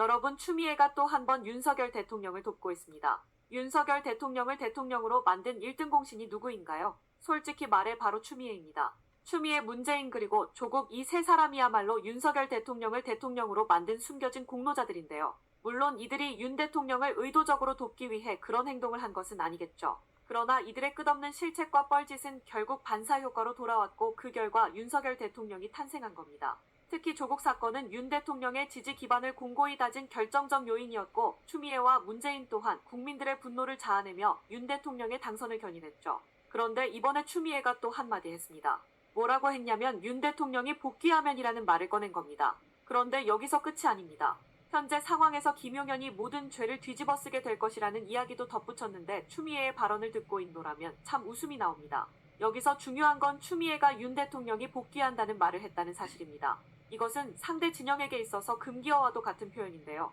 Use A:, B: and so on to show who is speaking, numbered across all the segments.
A: 여러분, 추미애가 또 한 번 윤석열 대통령을 돕고 있습니다. 윤석열 대통령을 대통령으로 만든 1등 공신이 누구인가요? 솔직히 말해 바로 추미애입니다. 추미애, 문재인 그리고 조국, 이 세 사람이야말로 윤석열 대통령을 대통령으로 만든 숨겨진 공로자들인데요. 물론 이들이 윤 대통령을 의도적으로 돕기 위해 그런 행동을 한 것은 아니겠죠. 그러나 이들의 끝없는 실책과 뻘짓은 결국 반사효과로 돌아왔고, 그 결과 윤석열 대통령이 탄생한 겁니다. 특히 조국 사건은 윤 대통령의 지지 기반을 공고히 다진 결정적 요인이었고, 추미애와 문재인 또한 국민들의 분노를 자아내며 윤 대통령의 당선을 견인했죠. 그런데 이번에 추미애가 또 한마디 했습니다. 뭐라고 했냐면 윤 대통령이 복귀하면이라는 말을 꺼낸 겁니다. 그런데 여기서 끝이 아닙니다. 현재 상황에서 김용현이 모든 죄를 뒤집어쓰게 될 것이라는 이야기도 덧붙였는데, 추미애의 발언을 듣고 있노라면 참 웃음이 나옵니다. 여기서 중요한 건 추미애가 윤 대통령이 복귀한다는 말을 했다는 사실입니다. 이것은 상대 진영에게 있어서 금기어와도 같은 표현인데요.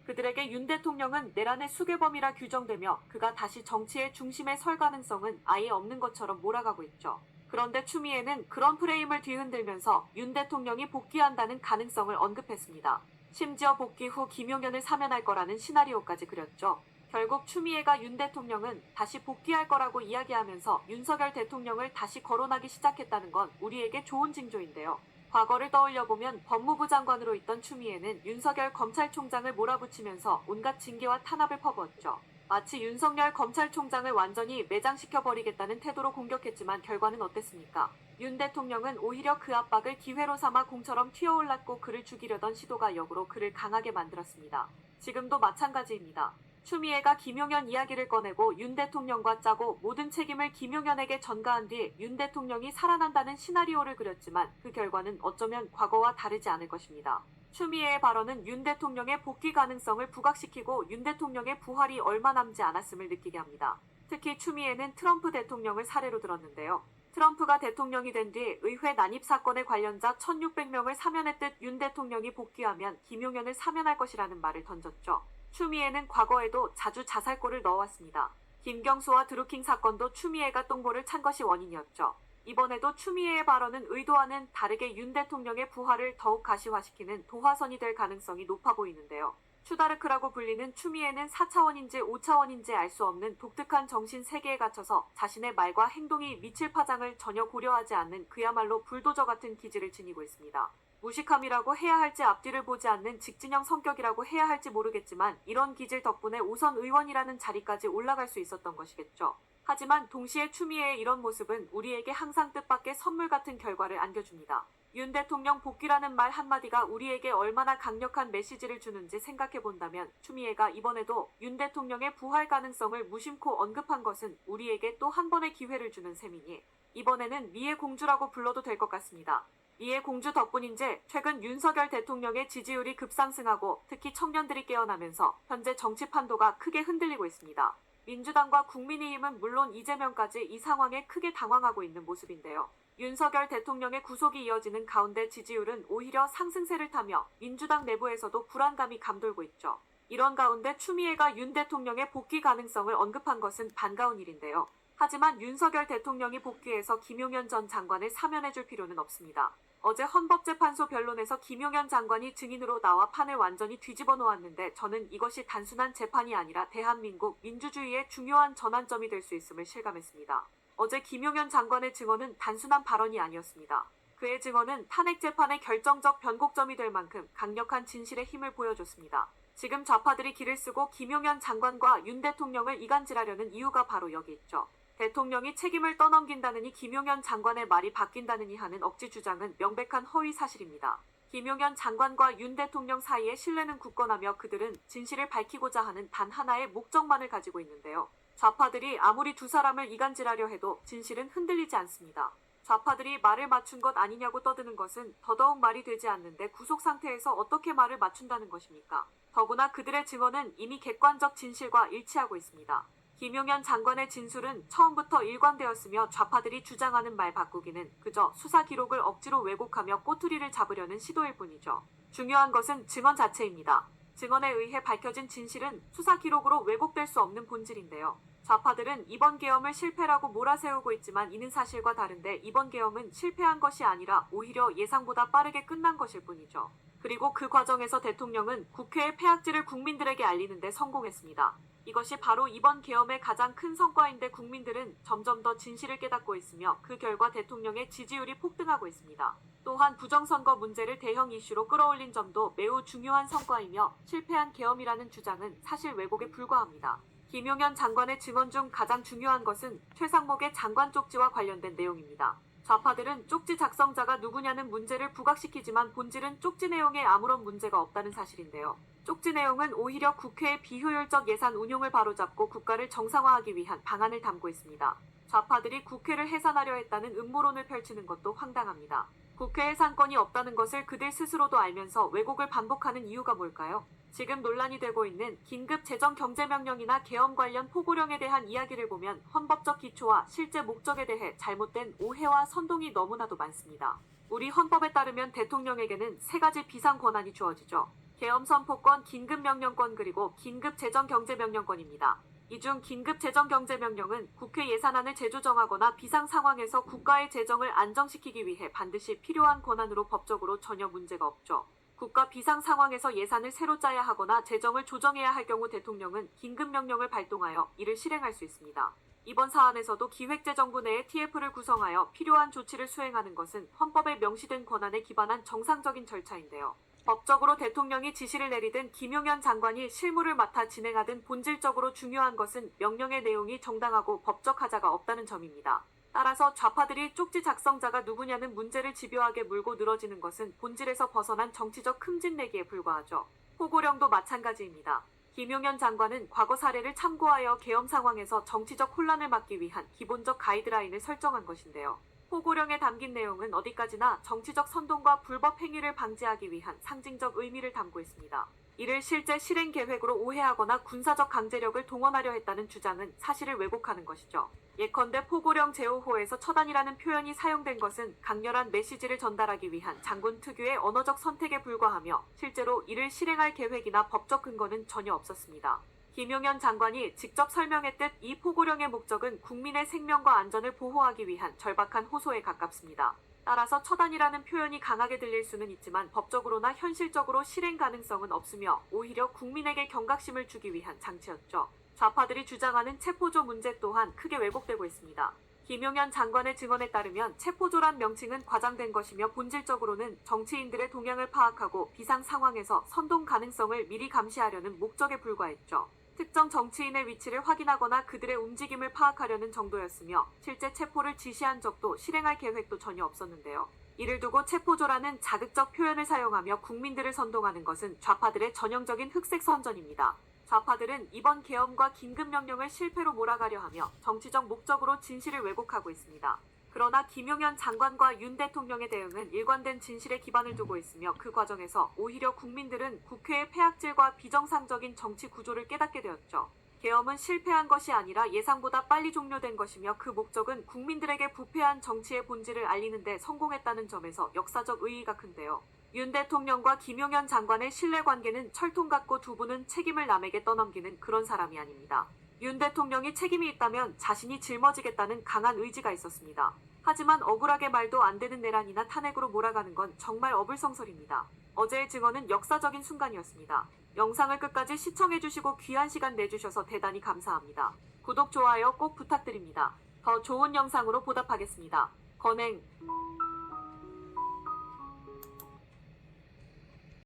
A: 그들에게 윤 대통령은 내란의 수괴범이라 규정되며 그가 다시 정치의 중심에 설 가능성은 아예 없는 것처럼 몰아가고 있죠. 그런데 추미애는 그런 프레임을 뒤흔들면서 윤 대통령이 복귀한다는 가능성을 언급했습니다. 심지어 복귀 후 김용현을 사면할 거라는 시나리오까지 그렸죠. 결국 추미애가 윤 대통령은 다시 복귀할 거라고 이야기하면서 윤석열 대통령을 다시 거론하기 시작했다는 건 우리에게 좋은 징조인데요. 과거를 떠올려보면 법무부 장관으로 있던 추미애는 윤석열 검찰총장을 몰아붙이면서 온갖 징계와 탄압을 퍼부었죠. 마치 윤석열 검찰총장을 완전히 매장시켜버리겠다는 태도로 공격했지만 결과는 어땠습니까? 윤 대통령은 오히려 그 압박을 기회로 삼아 공처럼 튀어올랐고, 그를 죽이려던 시도가 역으로 그를 강하게 만들었습니다. 지금도 마찬가지입니다. 추미애가 김용현 이야기를 꺼내고 윤 대통령과 짜고 모든 책임을 김용현에게 전가한 뒤 윤 대통령이 살아난다는 시나리오를 그렸지만, 그 결과는 어쩌면 과거와 다르지 않을 것입니다. 추미애의 발언은 윤 대통령의 복귀 가능성을 부각시키고 윤 대통령의 부활이 얼마 남지 않았음을 느끼게 합니다. 특히 추미애는 트럼프 대통령을 사례로 들었는데요. 트럼프가 대통령이 된 뒤 의회 난입 사건의 관련자 1600명을 사면했듯 윤 대통령이 복귀하면 김용현을 사면할 것이라는 말을 던졌죠. 추미애는 과거에도 자주 자살골을 넣어왔습니다. 김경수와 드루킹 사건도 추미애가 똥볼을 찬 것이 원인이었죠. 이번에도 추미애의 발언은 의도와는 다르게 윤 대통령의 부활을 더욱 가시화시키는 도화선이 될 가능성이 높아 보이는데요. 추다르크라고 불리는 추미애는 4차원인지 5차원인지 알 수 없는 독특한 정신 세계에 갇혀서 자신의 말과 행동이 미칠 파장을 전혀 고려하지 않는 그야말로 불도저 같은 기질을 지니고 있습니다. 무식함이라고 해야 할지 앞뒤를 보지 않는 직진형 성격이라고 해야 할지 모르겠지만, 이런 기질 덕분에 오선 의원이라는 자리까지 올라갈 수 있었던 것이겠죠. 하지만 동시에 추미애의 이런 모습은 우리에게 항상 뜻밖의 선물 같은 결과를 안겨줍니다. 윤 대통령 복귀라는 말 한마디가 우리에게 얼마나 강력한 메시지를 주는지 생각해본다면, 추미애가 이번에도 윤 대통령의 부활 가능성을 무심코 언급한 것은 우리에게 또 한 번의 기회를 주는 셈이니, 이번에는 미의 공주라고 불러도 될 것 같습니다. 미의 공주 덕분인지 최근 윤석열 대통령의 지지율이 급상승하고, 특히 청년들이 깨어나면서 현재 정치 판도가 크게 흔들리고 있습니다. 민주당과 국민의힘은 물론 이재명까지 이 상황에 크게 당황하고 있는 모습인데요. 윤석열 대통령의 구속이 이어지는 가운데 지지율은 오히려 상승세를 타며 민주당 내부에서도 불안감이 감돌고 있죠. 이런 가운데 추미애가 윤 대통령의 복귀 가능성을 언급한 것은 반가운 일인데요. 하지만 윤석열 대통령이 복귀해서 김용현 전 장관을 사면해줄 필요는 없습니다. 어제 헌법재판소 변론에서 김용현 장관이 증인으로 나와 판을 완전히 뒤집어 놓았는데, 저는 이것이 단순한 재판이 아니라 대한민국 민주주의의 중요한 전환점이 될 수 있음을 실감했습니다. 어제 김용현 장관의 증언은 단순한 발언이 아니었습니다. 그의 증언은 탄핵재판의 결정적 변곡점이 될 만큼 강력한 진실의 힘을 보여줬습니다. 지금 좌파들이 기를 쓰고 김용현 장관과 윤 대통령을 이간질하려는 이유가 바로 여기 있죠. 대통령이 책임을 떠넘긴다느니 김용현 장관의 말이 바뀐다느니 하는 억지 주장은 명백한 허위 사실입니다. 김용현 장관과 윤 대통령 사이의 신뢰는 굳건하며 그들은 진실을 밝히고자 하는 단 하나의 목적만을 가지고 있는데요. 좌파들이 아무리 두 사람을 이간질하려 해도 진실은 흔들리지 않습니다. 좌파들이 말을 맞춘 것 아니냐고 떠드는 것은 더더욱 말이 되지 않는데, 구속 상태에서 어떻게 말을 맞춘다는 것입니까? 더구나 그들의 증언은 이미 객관적 진실과 일치하고 있습니다. 김용현 장관의 진술은 처음부터 일관되었으며, 좌파들이 주장하는 말 바꾸기는 그저 수사 기록을 억지로 왜곡하며 꼬투리를 잡으려는 시도일 뿐이죠. 중요한 것은 증언 자체입니다. 증언에 의해 밝혀진 진실은 수사 기록으로 왜곡될 수 없는 본질인데요. 좌파들은 이번 계엄을 실패라고 몰아세우고 있지만 이는 사실과 다른데 이번 계엄은 실패한 것이 아니라 오히려 예상보다 빠르게 끝난 것일 뿐이죠. 그리고 그 과정에서 대통령은 국회의 폐악질을 국민들에게 알리는 데 성공했습니다. 이것이 바로 이번 계엄의 가장 큰 성과인데 국민들은 점점 더 진실을 깨닫고 있으며 그 결과 대통령의 지지율이 폭등하고 있습니다. 또한 부정선거 문제를 대형 이슈로 끌어올린 점도 매우 중요한 성과이며 실패한 계엄이라는 주장은 사실 왜곡에 불과합니다. 김용현 장관의 증언 중 가장 중요한 것은 최상목의 장관 쪽지와 관련된 내용입니다. 좌파들은 쪽지 작성자가 누구냐는 문제를 부각시키지만 본질은 쪽지 내용에 아무런 문제가 없다는 사실인데요. 쪽지 내용은 오히려 국회의 비효율적 예산 운용을 바로잡고 국가를 정상화하기 위한 방안을 담고 있습니다. 좌파들이 국회를 해산하려 했다는 음모론을 펼치는 것도 황당합니다. 국회 해산권이 없다는 것을 그들 스스로도 알면서 왜곡을 반복하는 이유가 뭘까요? 지금 논란이 되고 있는 긴급 재정경제명령이나 계엄 관련 포고령에 대한 이야기를 보면 헌법적 기초와 실제 목적에 대해 잘못된 오해와 선동이 너무나도 많습니다. 우리 헌법에 따르면 대통령에게는 세 가지 비상 권한이 주어지죠. 계엄 선포권, 긴급명령권 그리고 긴급재정경제명령권입니다. 이 중 긴급재정경제명령은 국회 예산안을 재조정하거나 비상상황에서 국가의 재정을 안정시키기 위해 반드시 필요한 권한으로 법적으로 전혀 문제가 없죠. 국가 비상 상황에서 예산을 새로 짜야 하거나 재정을 조정해야 할 경우 대통령은 긴급명령을 발동하여 이를 실행할 수 있습니다. 이번 사안에서도 기획재정부 내에 TF를 구성하여 필요한 조치를 수행하는 것은 헌법에 명시된 권한에 기반한 정상적인 절차인데요. 법적으로 대통령이 지시를 내리든 김용현 장관이 실무를 맡아 진행하든 본질적으로 중요한 것은 명령의 내용이 정당하고 법적 하자가 없다는 점입니다. 따라서 좌파들이 쪽지 작성자가 누구냐는 문제를 집요하게 물고 늘어지는 것은 본질에서 벗어난 정치적 흠집내기에 불과하죠. 포고령도 마찬가지입니다. 김용현 장관은 과거 사례를 참고하여 계엄 상황에서 정치적 혼란을 막기 위한 기본적 가이드라인을 설정한 것인데요. 포고령에 담긴 내용은 어디까지나 정치적 선동과 불법 행위를 방지하기 위한 상징적 의미를 담고 있습니다. 이를 실제 실행 계획으로 오해하거나 군사적 강제력을 동원하려 했다는 주장은 사실을 왜곡하는 것이죠. 예컨대 포고령 제5호에서 처단이라는 표현이 사용된 것은 강렬한 메시지를 전달하기 위한 장군 특유의 언어적 선택에 불과하며 실제로 이를 실행할 계획이나 법적 근거는 전혀 없었습니다. 김용현 장관이 직접 설명했듯 이 포고령의 목적은 국민의 생명과 안전을 보호하기 위한 절박한 호소에 가깝습니다. 따라서 처단이라는 표현이 강하게 들릴 수는 있지만 법적으로나 현실적으로 실행 가능성은 없으며 오히려 국민에게 경각심을 주기 위한 장치였죠. 좌파들이 주장하는 체포조 문제 또한 크게 왜곡되고 있습니다. 김용현 장관의 증언에 따르면 체포조란 명칭은 과장된 것이며 본질적으로는 정치인들의 동향을 파악하고 비상 상황에서 선동 가능성을 미리 감시하려는 목적에 불과했죠. 특정 정치인의 위치를 확인하거나 그들의 움직임을 파악하려는 정도였으며 실제 체포를 지시한 적도 실행할 계획도 전혀 없었는데요. 이를 두고 체포조라는 자극적 표현을 사용하며 국민들을 선동하는 것은 좌파들의 전형적인 흑색 선전입니다. 좌파들은 이번 계엄과 긴급명령을 실패로 몰아가려 하며 정치적 목적으로 진실을 왜곡하고 있습니다. 그러나 김용현 장관과 윤 대통령의 대응은 일관된 진실에 기반을 두고 있으며 그 과정에서 오히려 국민들은 국회의 폐악질과 비정상적인 정치 구조를 깨닫게 되었죠. 계엄은 실패한 것이 아니라 예상보다 빨리 종료된 것이며 그 목적은 국민들에게 부패한 정치의 본질을 알리는 데 성공했다는 점에서 역사적 의의가 큰데요. 윤 대통령과 김용현 장관의 신뢰관계는 철통 같고 두 분은 책임을 남에게 떠넘기는 그런 사람이 아닙니다. 윤 대통령이 책임이 있다면 자신이 짊어지겠다는 강한 의지가 있었습니다. 하지만 억울하게 말도 안 되는 내란이나 탄핵으로 몰아가는 건 정말 어불성설입니다. 어제의 증언은 역사적인 순간이었습니다. 영상을 끝까지 시청해주시고 귀한 시간 내주셔서 대단히 감사합니다. 구독, 좋아요 꼭 부탁드립니다. 더 좋은 영상으로 보답하겠습니다. 건행.